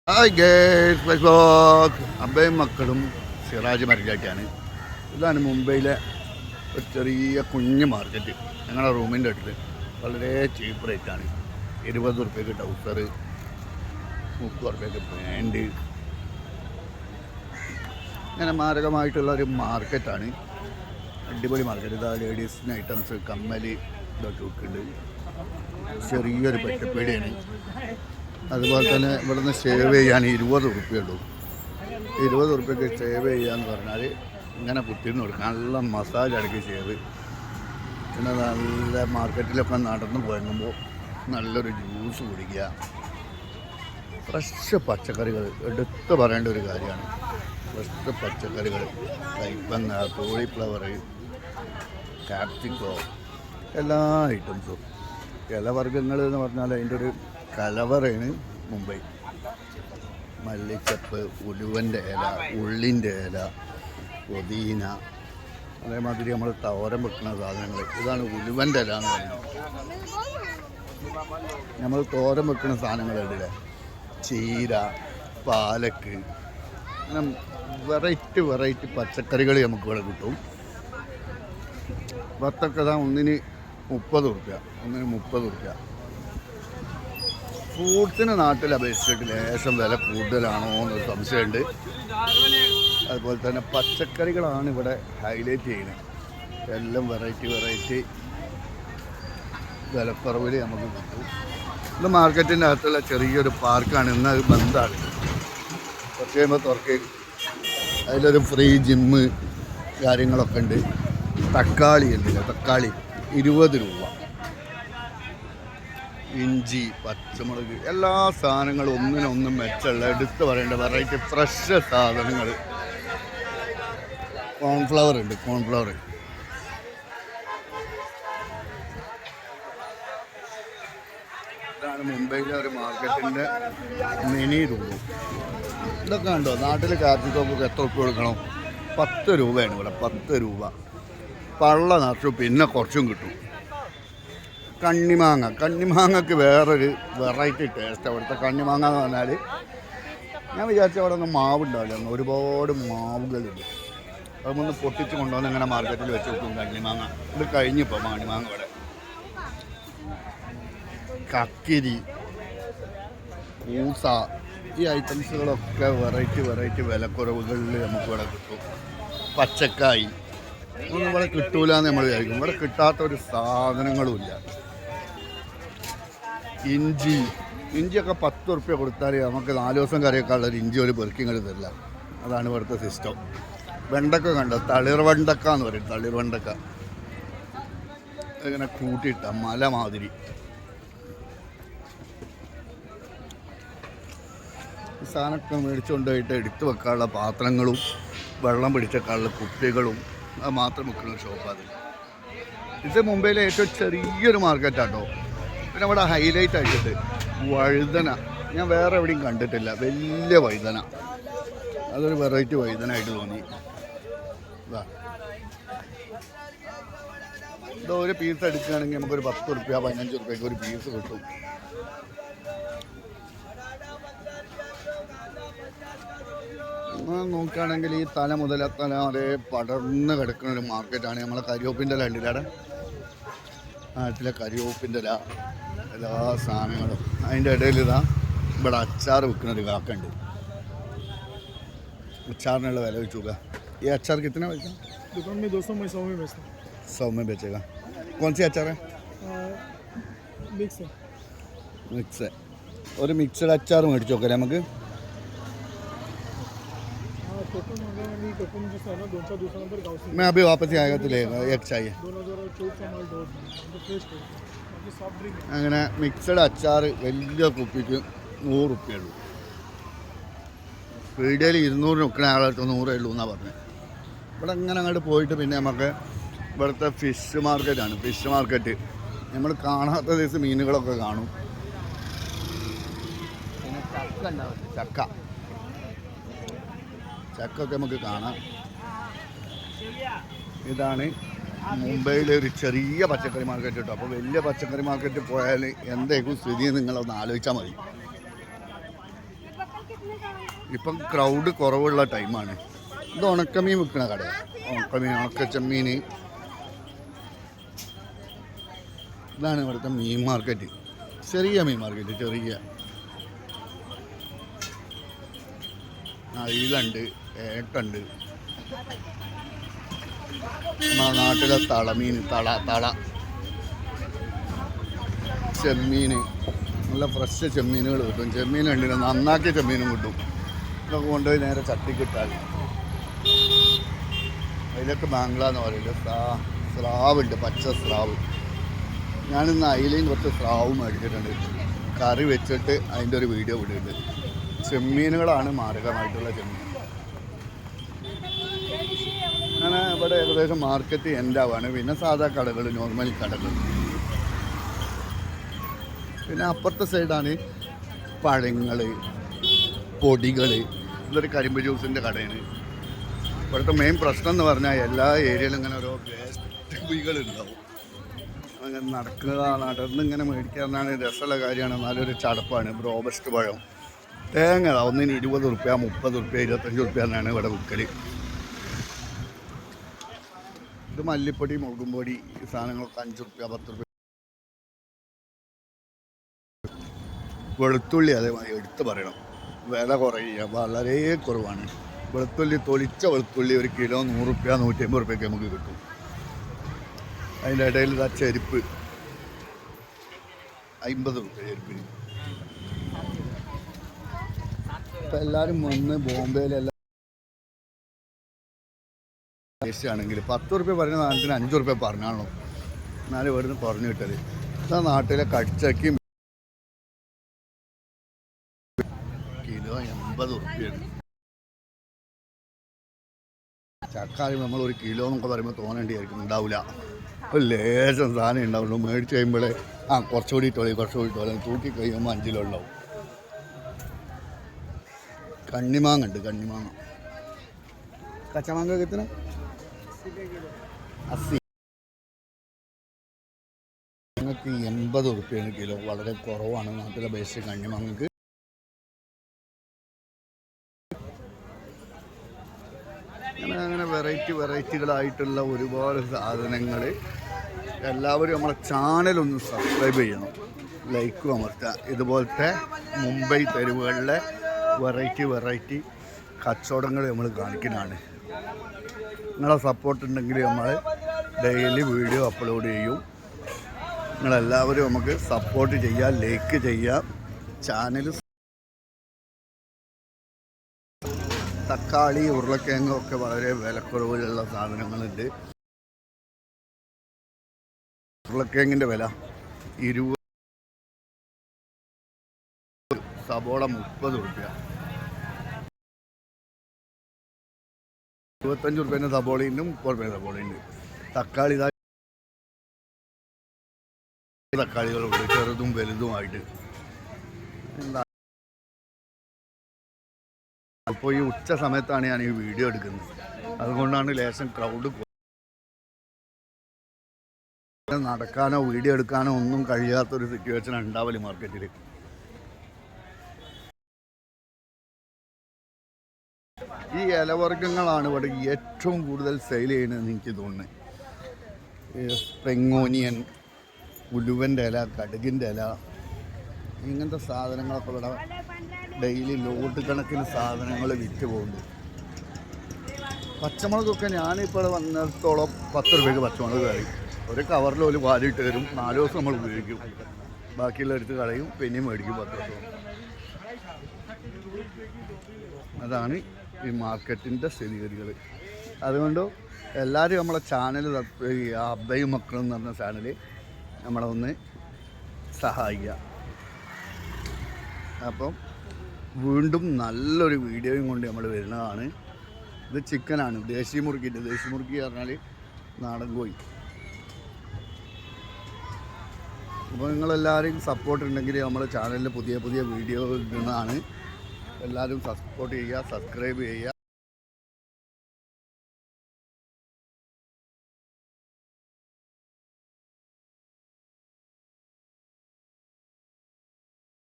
Hi guys Facebook അബ്ബയും മക്കളും സിറാജ് മരിക്കാറ്റാണ്. ഇതാണ് മുംബൈയിലെ ഒരു ചെറിയ കുഞ്ഞ് മാർക്കറ്റ്. ഞങ്ങളുടെ റൂമിൻ്റെ അടുത്ത് വളരെ ചീപ്പ് റേറ്റാണ്. 20 റുപ്യക്ക് ടൗസർ, 30 റുപ്യക്ക് പാൻറ്. ഇങ്ങനെ മാരകമായിട്ടുള്ളൊരു മാർക്കറ്റാണ്. അടിപൊളി മാർക്കറ്റ്. ഇതാ ലേഡീസിന് ഐറ്റംസ്, കമ്മൽ ഇതൊക്കെ വെക്കുന്നുണ്ട്. ചെറിയൊരു പെട്ടപ്പേടിയാണ്. അതുപോലെ തന്നെ ഇവിടുന്ന് സേവ് ചെയ്യാൻ 20 റുപ്യ ഉള്ളൂ. 20 റുപ്യക്ക് സേവ് ചെയ്യാന്ന് പറഞ്ഞാൽ ഇങ്ങനെ കുത്തിന്ന് കൊടുക്കുക. നല്ല മസാജ് അടക്കി സേവ്. പിന്നെ നല്ല മാർക്കറ്റിലൊക്കെ നടന്നു പോയപ്പോൾ നല്ലൊരു ജ്യൂസ് കുടിക്കുക. ഫ്രഷ് പച്ചക്കറികൾ എടുത്ത് പറയേണ്ട ഒരു കാര്യമാണ്. ഫ്രഷ് പച്ചക്കറികൾ, കൈപ്പങ്ങ, കോളിഫ്ലവർ, ക്യാപ്സിക്കോ, എല്ലാ ഐറ്റംസും. ഇലവർഗ്ഗങ്ങൾ എന്ന് പറഞ്ഞാൽ അതിൻ്റെ ഒരു കലവറയാണ് മുംബൈ. മല്ലിച്ചപ്പ്, ഉലുവൻ്റെ ഇല, ഉള്ളിൻ്റെ ഇല, പുതിന, അതേമാതിരി നമ്മൾ തോരൻ വെക്കുന്ന സാധനങ്ങൾ. ഇതാണ് ഉലുവൻ്റെ ഇല എന്ന് പറയുന്നത്. നമ്മൾ തോരൻ വെക്കുന്ന സാധനങ്ങളുണ്ട്. ചീര, പാലക്ക്, അങ്ങനെ വെറൈറ്റി പച്ചക്കറികൾ നമുക്കിവിടെ കിട്ടും. വത്തക്കഥ ഒന്നിന് 30 റുപ്യ, ഒന്നിന് 30 റുപ്യ. ഫ്രൂട്ട്സിന് നാട്ടിൽ അപേക്ഷിച്ചിട്ട് ലേശം വില കൂടുതലാണോ എന്നൊരു സംശയമുണ്ട്. അതുപോലെ തന്നെ പച്ചക്കറികളാണ് ഇവിടെ ഹൈലൈറ്റ് ചെയ്യുന്നത്. എല്ലാം വെറൈറ്റി വിലക്കുറവിൽ നമുക്ക് കിട്ടും. ഇത് മാർക്കറ്റിൻ്റെ അകത്തുള്ള ചെറിയൊരു പാർക്കാണ്. ഇന്ന് അത് ബന്ധാണ്. കുറച്ച് കഴിയുമ്പോൾ തുറക്കും. അതിലൊരു ഫ്രീ ജിമ്മ് കാര്യങ്ങളൊക്കെ ഉണ്ട്. തക്കാളി ഉണ്ടല്ലോ, തക്കാളി 20 രൂപ. ഇഞ്ചി, പച്ചമുളക്, എല്ലാ സാധനങ്ങളും ഒന്നിനൊന്നും മെച്ചമുള്ള എടുത്ത് പറയേണ്ട വെറൈറ്റി ഫ്രഷ് സാധനങ്ങൾ. കോൺഫ്ലവർ ഉണ്ട്, കോൺഫ്ലവർ. ഇതാണ് മുംബൈയിലെ ഒരു മാർക്കറ്റിൻ്റെ മിനി രൂപം. ഇതൊക്കെ കണ്ടോ? നാട്ടിൽ കാപ്പിക്കൊക്കെ എത്ര രൂപ കൊടുക്കണം? 10 രൂപയാണ് ഇവിടെ. 10 രൂപ. പള്ള നിറച്ചു, പിന്നെ കുറച്ചും കിട്ടും. കണ്ണിമാങ്ങക്ക് വേറൊരു വെറൈറ്റി ടേസ്റ്റ്. അവിടുത്തെ കണ്ണിമാങ്ങ എന്ന് പറഞ്ഞാൽ ഞാൻ വിചാരിച്ച അവിടെ ഒന്നും മാവുണ്ടാവില്ല. ഒരുപാട് മാവുകളുണ്ട്. അതൊന്ന് പൊട്ടിച്ച് കൊണ്ടുവന്ന് ഇങ്ങനെ മാർക്കറ്റിൽ വെച്ച് വെക്കും കണ്ണിമാങ്ങ. ഇത് കഴിഞ്ഞിപ്പോൾ കണ്ണിമാങ്ങ ഇവിടെ. കക്കിരി, കൂസ, ഈ ഐറ്റംസുകളൊക്കെ വെറൈറ്റി വിലക്കുറവുകളിൽ നമുക്കിവിടെ കിട്ടും. പച്ചക്കായി ഒന്നും ഇവിടെ കിട്ടൂല എന്ന് നമ്മൾ വിചാരിക്കും. ഇവിടെ കിട്ടാത്തൊരു സാധനങ്ങളുമില്ല. ഇഞ്ചിയൊക്കെ 10 റുപ്യ കൊടുത്താൽ നമുക്ക് 4 ദിവസം കറിയൊക്കെയുള്ളൊരു ഇഞ്ചി ഒരു പെറുക്കിങ്ങൾ തരില്ല. അതാണ് ഇവിടുത്തെ സിസ്റ്റം. വെണ്ടക്ക കണ്ടോ? തളിർവെണ്ടക്ക എന്ന് പറയും. തളിർവെണ്ടക്ക ഇങ്ങനെ കൂട്ടിയിട്ട മല മാതിരി. ഈ സാധനമൊക്കെ മേടിച്ചുകൊണ്ട് പോയിട്ട് എടുത്തു വെക്കാനുള്ള പാത്രങ്ങളും വെള്ളം പിടിച്ചേക്കാനുള്ള കുപ്പികളും അത് മാത്രം വെക്കുന്ന ഷോപ്പാണ്. ഇത് മുംബൈയിലെ ഏറ്റവും ചെറിയൊരു മാർക്കറ്റാട്ടോ. പിന്നെ ഇവിടെ ഹൈലൈറ്റ് ആയിട്ട് വഴുതന. ഞാൻ വേറെ എവിടെയും കണ്ടിട്ടില്ല. വലിയ വഴുതന. അതൊരു വെറൈറ്റി വഴുതനായിട്ട് തോന്നി. ഇതോ ഒരു പീസ് എടുക്കുകയാണെങ്കിൽ നമുക്കൊരു 10 റുപ്യ 15 റുപ്യക്ക് ഒരു പീസ് കിട്ടും. നോക്കുകയാണെങ്കിൽ ഈ തല മുതൽ തല വരെ പടർന്ന് കിടക്കുന്ന ഒരു മാർക്കറ്റാണ്. നമ്മളെ കരിവേപ്പിൻ്റെ ഇല ഉണ്ടല്ലേ, നാട്ടിലെ കരിവേപ്പിൻ്റെ ഇല, എല്ലാ സാധനങ്ങളും. അതിൻ്റെ ഇടയിൽ ഇവിടെ അച്ചാർ വെക്കുന്നൊരു കാക്കുണ്ട്. अचार वाला भी चुका। ये अचार कितना बेचता? दुकान में 200 में 100 में बेचता हूँ। 100 में बेचेगा। कौन सी अचार है? मिक्स है। मिक्स है। और मिक्सड अचार മേടിച്ച് നോക്കാം നമുക്ക്. मैं अभी वापस ही आएगा तो लेगा. एक चाहिए. അങ്ങനെ മിക്സഡ് അച്ചാർ വലിയ കുപ്പിക്ക് 100 റുപ്യ ഉള്ളൂ. പീടികയിൽ 200 നിൽക്കുന്ന ആളടുത്ത് 100 ഉള്ളൂ എന്നാണ് പറഞ്ഞത്. ഇവിടെ അങ്ങനെ അങ്ങോട്ട് പോയിട്ട് പിന്നെ നമുക്ക് ഇവിടുത്തെ ഫിഷ് മാർക്കറ്റാണ്. ഫിഷ് മാർക്കറ്റ് നമ്മൾ കാണാത്ത ദിവസം മീനുകളൊക്കെ കാണും. പിന്നെ ചക്ക ഉണ്ടാവും. ചക്കൊക്കെ നമുക്ക് കാണാം. ഇതാണ് മുംബൈയിലെ ഒരു ചെറിയ പച്ചക്കറി മാർക്കറ്റ് കേട്ടോ. അപ്പോൾ വലിയ പച്ചക്കറി മാർക്കറ്റിൽ പോയാൽ എന്തായിരിക്കും സ്ഥിതി നിങ്ങളൊന്ന് ആലോചിച്ചാൽ മതി. ഇപ്പം ക്രൗഡ് കുറവുള്ള ടൈമാണ്. ഇത് ഉണക്കമീൻ വിൽക്കുന്ന കടയാണ്. ഉണക്ക ചെമ്മീൻ. ഇതാണ് ഇവിടുത്തെ മീൻ മാർക്കറ്റ്. ചെറിയ മീൻ മാർക്കറ്റ്, ചെറിയ അയിലുണ്ട്, ഏക്കുണ്ട്. നമ്മുടെ നാട്ടിലെ തളമീൻ, തള ചെമ്മീൻ, നല്ല ഫ്രഷ് ചെമ്മീനുകൾ കിട്ടും. ചെമ്മീനുണ്ട്, നന്നാക്കിയ ചെമ്മീനും കിട്ടും. ഇതൊക്കെ കൊണ്ടുപോയി നേരെ ചട്ടിക്കിട്ടാൽ അതിലൊക്കെ ബാംഗ്ലാന്ന് പറയില്ല. സ്രാവുണ്ട്, പച്ച സ്രാവ്. ഞാനിന്ന് അയിലയും കുറച്ച് സ്രാവും മേടിച്ചിട്ടുണ്ട്. കറി വെച്ചിട്ട് അതിൻ്റെ ഒരു വീഡിയോ ഇടുന്നുണ്ട്. ചെമ്മീനുകളാണ് മാരകമായിട്ടുള്ള ചെമ്മീൻ. അങ്ങനെ ഇവിടെ ഏകദേശം മാർക്കറ്റ് എൻഡാവാണ്. പിന്നെ സാധാ കടകൾ, നോർമൽ കടകൾ. പിന്നെ അപ്പുറത്തെ സൈഡാണ് പഴങ്ങൾ, പൊടികൾ. ഇതൊരു കരിമ്പ് ജ്യൂസിൻ്റെ കടയാണ്. ഇവിടുത്തെ മെയിൻ പ്രശ്നം എന്ന് പറഞ്ഞാൽ എല്ലാ ഏരിയയിലും ഇങ്ങനെ ഓരോ വേസ്റ്റ് കുഴികളുണ്ടാവും. അങ്ങനെ നടന്നിങ്ങനെ മേടിക്കാനാണ് രസമുള്ള കാര്യമാണ്. നല്ലൊരു ചടപ്പാണ്. റോബസ്റ്റ് പഴം, തേങ്ങ ഒന്നിന് 20 റുപ്യ, 30 റുപ്യ, 25 റുപ്യ എന്നാണ് ഇവിടെ വിൽക്കൽ. ഇത് മല്ലിപ്പൊടി, മുളകും പൊടി, ഈ സാധനങ്ങളൊക്കെ 5 റുപ്യ, 10 റുപ്യ. വെളുത്തുള്ളി അതേമാതിരി എടുത്ത് പറയണം, വില കുറയുക വളരെ കുറവാണ്. വെളുത്തുള്ളി, തൊലിച്ച വെളുത്തുള്ളി 1 കിലോ 100 റുപ്യ, 150 റുപ്യക്ക് നമുക്ക് കിട്ടും. അതിൻ്റെ ഇടയിൽ ഇതാ ചെരുപ്പ് 50 റുപ്യ ചെരുപ്പിന്. ഇപ്പം എല്ലാവരും വന്ന് ബോംബെയിലെല്ലാം ആണെങ്കിൽ 10 റുപ്യ പറയുന്ന സാധനത്തിന് 5 റുപ്യ പറഞ്ഞാണല്ലോ. എന്നാലും ഇവിടുന്ന് പറഞ്ഞു കിട്ടല്. ഇതാ നാട്ടിലെ കടിച്ചക്കും കിലോ 80 റുപ്യാണ്. ചക്കാരി നമ്മൾ 1 കിലോ എന്നൊക്കെ പറയുമ്പോൾ തോന്നേണ്ടിയായിരിക്കും, ഉണ്ടാവില്ല. ഒരു ലേശം സാധനം ഉണ്ടാവുള്ളൂ. മേടിച്ച് കഴിയുമ്പോഴേ കുറച്ചുകൂടി ഇട്ടോളി തൂക്കി കഴിയുമ്പോൾ 5 കിലോ ഉണ്ടാവും. കണ്ണിമാങ്ങ ഉണ്ട്, കണ്ണിമാങ്ങ. കച്ചമാങ്ങ എത്ര? 80. ഞങ്ങൾക്ക് 80 റുപ്യാണ് കിലോ. വളരെ കുറവാണ് നാട്ടിലെ ബേസ് കണ്ണിമാങ്ങക്ക്. അങ്ങനെ വെറൈറ്റികളായിട്ടുള്ള ഒരുപാട് സാധനങ്ങൾ. എല്ലാവരും നമ്മളെ ചാനലൊന്ന് സബ്സ്ക്രൈബ് ചെയ്യണം, ലൈക്കും അമർത്തുക. ഇതുപോലത്തെ മുംബൈ തെരുവുകളിലെ വെറൈറ്റി കച്ചവടങ്ങൾ നമ്മൾ കാണിക്കുന്നതാണ്. നിങ്ങളെ സപ്പോർട്ട് ഉണ്ടെങ്കിൽ നമ്മൾ ഡെയിലി വീഡിയോ അപ്ലോഡ് ചെയ്യും. നിങ്ങളെല്ലാവരും നമുക്ക് സപ്പോർട്ട് ചെയ്യുക, ലൈക്ക് ചെയ്യുക. ചാനൽ തക്കാളി, ഉരുളക്കിഴങ്ങൊക്കെ വളരെ വിലക്കുറവിലുള്ള സാധനങ്ങളുണ്ട്. ഉരുളക്കിഴങ്ങിൻ്റെ വില 20, സബോള 30 റുപ്യ, 25 റുപ്യേൻ്റെ സബോളയുണ്ട്, 30 റുപ്യേൻ്റെ സബോളയുണ്ട്. തക്കാളികളുണ്ട്, ചെറുതും വലുതുമായിട്ട്. അപ്പോൾ ഈ ഉച്ച സമയത്താണ് ഞാൻ ഈ വീഡിയോ എടുക്കുന്നത്. അതുകൊണ്ടാണ് ലേശം ക്രൗഡ്. നടക്കാനോ വീഡിയോ എടുക്കാനോ ഒന്നും കഴിയാത്തൊരു സിറ്റുവേഷൻ ഉണ്ടാവില്ല മാർക്കറ്റിൽ. ഈ ഇലവർഗ്ഗങ്ങളാണ് ഇവിടെ ഏറ്റവും കൂടുതൽ സെയിൽ ചെയ്യുന്നതെന്ന് എനിക്ക് തോന്നുന്നത്. സ്പ്രിംഗ് ഓനിയൻ, ഉലുവൻ്റെ ഇല, കടുകിൻ്റെ ഇല, ഇങ്ങനത്തെ സാധനങ്ങളൊക്കെ ഇവിടെ ഡെയിലി ലോഡ് കണക്കിന് സാധനങ്ങൾ വിറ്റ് പോകുന്നു. പച്ചമുളകൊക്കെ ഞാനിപ്പോൾ വന്നിടത്തോളം 10 രൂപയ്ക്ക് പച്ചമുളക് കറി. ഒരു കവറിൽ ഒരു വാരിയിട്ട് തരും. 4 ദിവസം നമ്മൾ ഉപയോഗിക്കും. ബാക്കിയുള്ള എടുത്ത് കളയും, പിന്നെയും മേടിക്കും 10 ദിവസം. അതാണ് ഈ മാർക്കറ്റിൻ്റെ സ്ഥിതിഗതികൾ. അതുകൊണ്ട് എല്ലാവരും നമ്മളെ ചാനൽ സബ്സ്ക്രൈബ് ചെയ്യുക. അബ്ബയും മക്കളും എന്ന് പറഞ്ഞ ചാനൽ നമ്മളെ ഒന്ന് സഹായിക്കുക. അപ്പം വീണ്ടും നല്ലൊരു വീഡിയോയും കൊണ്ട് നമ്മൾ വരുന്നതാണ്. ഇത് ചിക്കനാണ്, ദേശി മുറുക്കിൻ്റെ. ദേശി മുറുക്കി പറഞ്ഞാൽ നാടൻ കോഴി. അപ്പോൾ നിങ്ങളെല്ലാവരും സപ്പോർട്ട് ഉണ്ടെങ്കിൽ നമ്മുടെ ചാനലിൽ പുതിയ വീഡിയോ ഇടുന്നതാണ്. എല്ലാവരും സപ്പോർട്ട് ചെയ്യുക, സബ്സ്ക്രൈബ് ചെയ്യുക.